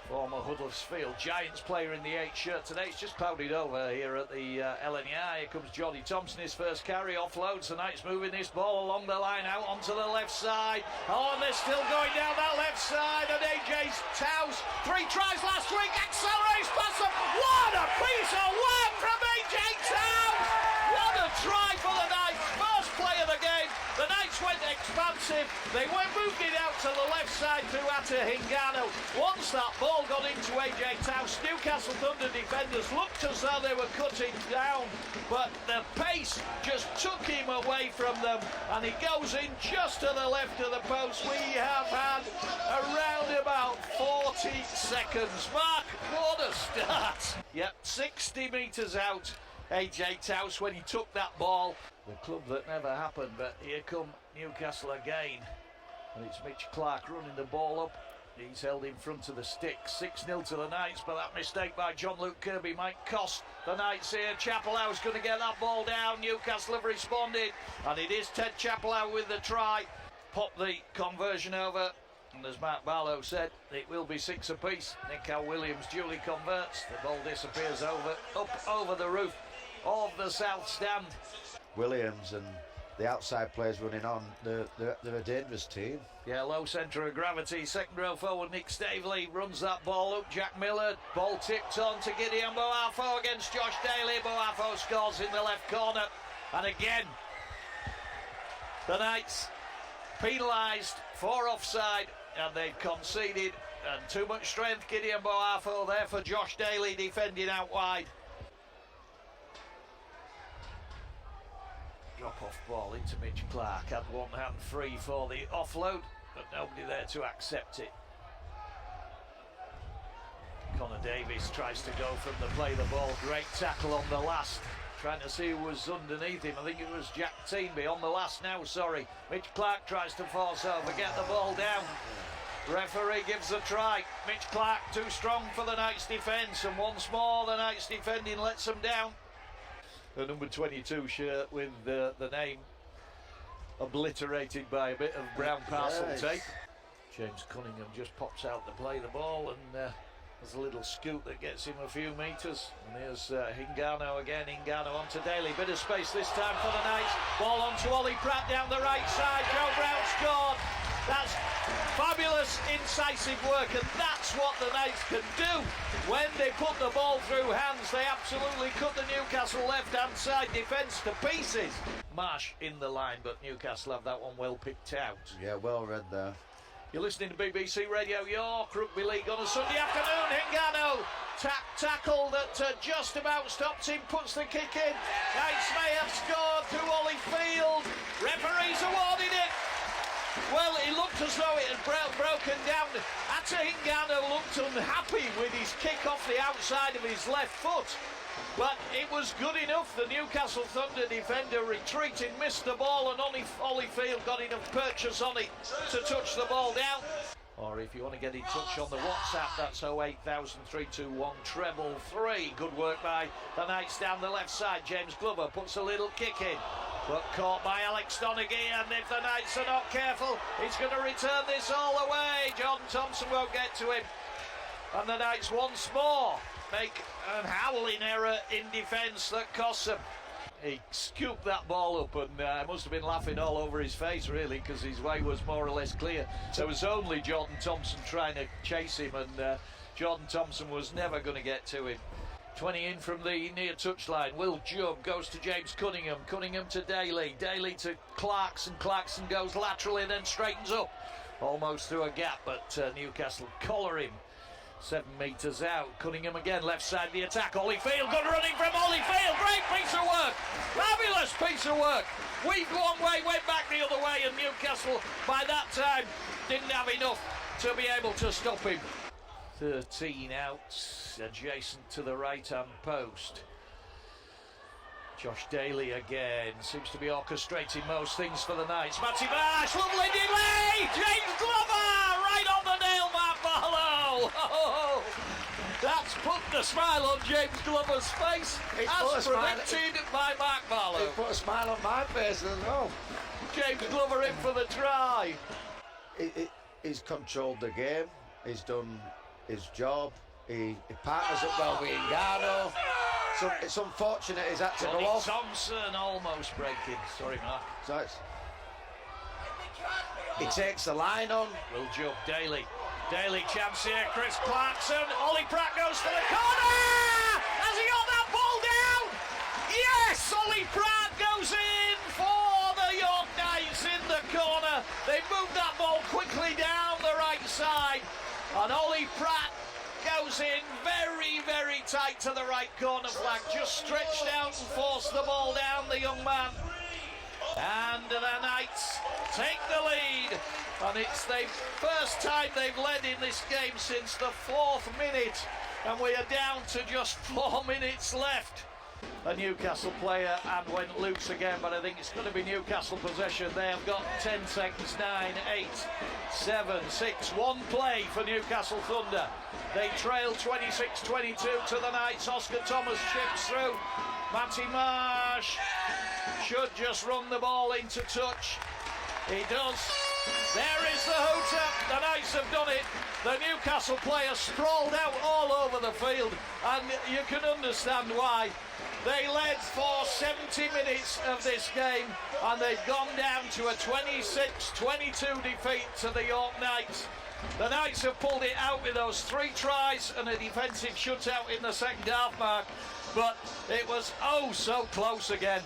Former Huddersfield Giants player in the 8 shirt today. It's just clouded over here at the LNER. Here comes Johnny Thompson, his first carry, offloads. The Knights moving this ball along the line out onto the left side. Oh, and they're still going down that left side. And AJ Towse, 3 tries last week, accelerates past them. What a piece of work from AJ Towse! What a try for the Knights. First play of the game. The Knights went expansive. They went moved it out to the left side through Ata Hingano. Once that ball got into AJ Towse, Newcastle Thunder defenders looked as though they were cutting down, but the pace just took him away from them, and he goes in just to the left of the post. We have had around about 40 seconds. Mark, what a start! Yep, 60 metres out, AJ Towse, when he took that ball. The club that never happened, but here come Newcastle again. And it's Mitch Clark running the ball up. He's held in front of the stick. 6-0 to the Knights, but that mistake by John Luke Kirby might cost the Knights here. Chapelau's going to get that ball down. Newcastle have responded, and it is Ted Chapelau with the try. Pop the conversion over, and as Mark Barlow said, it will be 6 apiece. Nico Williams duly converts. The ball disappears up over the roof of the south stand. Williams and the outside players running on, they're a dangerous team. Yeah, low centre of gravity. Second row forward Nick Stavely runs that ball up. Jack Miller, ball tipped on to Gideon Boafo against Josh Daly. Boafo scores in the left corner. And again, the Knights penalised for offside, and they conceded. And too much strength, Gideon Boafo there for Josh Daly defending out wide. Drop-off ball into Mitch Clark. Had one hand free for the offload, but nobody there to accept it. Connor Davies tries to go from the play the ball. Great tackle on the last. Trying to see who was underneath him. I think it was Jack Teenby on the last now, sorry. Mitch Clark tries to force over, get the ball down. Referee gives a try. Mitch Clark too strong for the Knights defence, and once more the Knights defending lets them down. The number 22 shirt with the name obliterated by a bit of brown parcel tape. James Cunningham just pops out to play the ball, and there's a little scoot that gets him a few metres. And here's Hingano again. Hingano onto Daly. Bit of space this time for the Knights. Ball onto Ollie Pratt down the right side. Joe Brown scored. That's fabulous incisive work, and that's what the Knights can do. When they put the ball through hands, they absolutely cut the Newcastle left-hand side defence to pieces. Marsh in the line, but Newcastle have that one well picked out. Yeah, well read there. You're listening to BBC Radio York Rugby League on a Sunday afternoon. Hingano, tackle that just about stops him, puts the kick in. Knights may have scored through Ollie Field. Referees awarded it. Well, it looked as though it had broken down. Ata Hingano looked unhappy with his kick off the outside of his left foot. But it was good enough. The Newcastle Thunder defender retreating, missed the ball, and Ollie Field got enough purchase on it to touch the ball down. Or if you want to get in touch on the WhatsApp, that's 0800321 333. Good work by the Knights down the left side. James Glover puts a little kick in, but caught by Alex Donaghy, and if the Knights are not careful, he's going to return this all the way. John Thompson won't get to him, and the Knights once more make an howling error in defence that costs them. He scooped that ball up, and must have been laughing all over his face, really, because his way was more or less clear. There was only Jordan Thompson trying to chase him, and Jordan Thompson was never going to get to him. 20 in from the near touchline. Will Jubb goes to James Cunningham. Cunningham to Daly. Daly to Clarkson. Clarkson goes laterally and then straightens up. Almost through a gap, but Newcastle collar him. 7 metres out. Cunningham again, left side of the attack. Ollie Field, good running from Ollie Field. Great piece of work. Fabulous piece of work. Weaved one way, went back the other way, and Newcastle by that time didn't have enough to be able to stop him. 13 out, adjacent to the right-hand post. Josh Daly again, seems to be orchestrating most things for the Knights. Matty Marsh, lovely delay! James Glover, right on the nail, Mark Barlow! Oh, that's put the smile on James Glover's face, as predicted by Mark Barlow. It put a smile on my face as well. James Glover in for the try. He's controlled the game. He's done his job. He partners up well with Ngannou. So it's unfortunate he's had to go off. Thompson almost breaking. Sorry, Mark. So he takes the line on. Will jump. Daly. Daly chance here. Chris Clarkson. Ollie Pratt goes for the corner. Has he got that ball down? Yes! Ollie Pratt goes in for the York Knights in the corner. They moved that ball quickly down the right side. And Ollie Pratt goes in very, very tight to the right corner flag. Just stretched out and forced the ball down, the young man. And the Knights take the lead. And it's the first time they've led in this game since the 4th minute. And we are down to just 4 minutes left. A Newcastle player and went loose again, but I think it's going to be Newcastle possession. They have got 10 seconds, 9, 8, 7, 6, 1 play for Newcastle Thunder. They trail 26-22 to the Knights. Oscar Thomas chips through. Matty Marsh should just run the ball into touch. He does. There is the hooter. The Knights have done it. The Newcastle player sprawled out all over the field, and you can understand why. They led for 70 minutes of this game, and they've gone down to a 26-22 defeat to the York Knights. The Knights have pulled it out with those 3 tries and a defensive shutout in the second half, Mark, but it was oh so close again.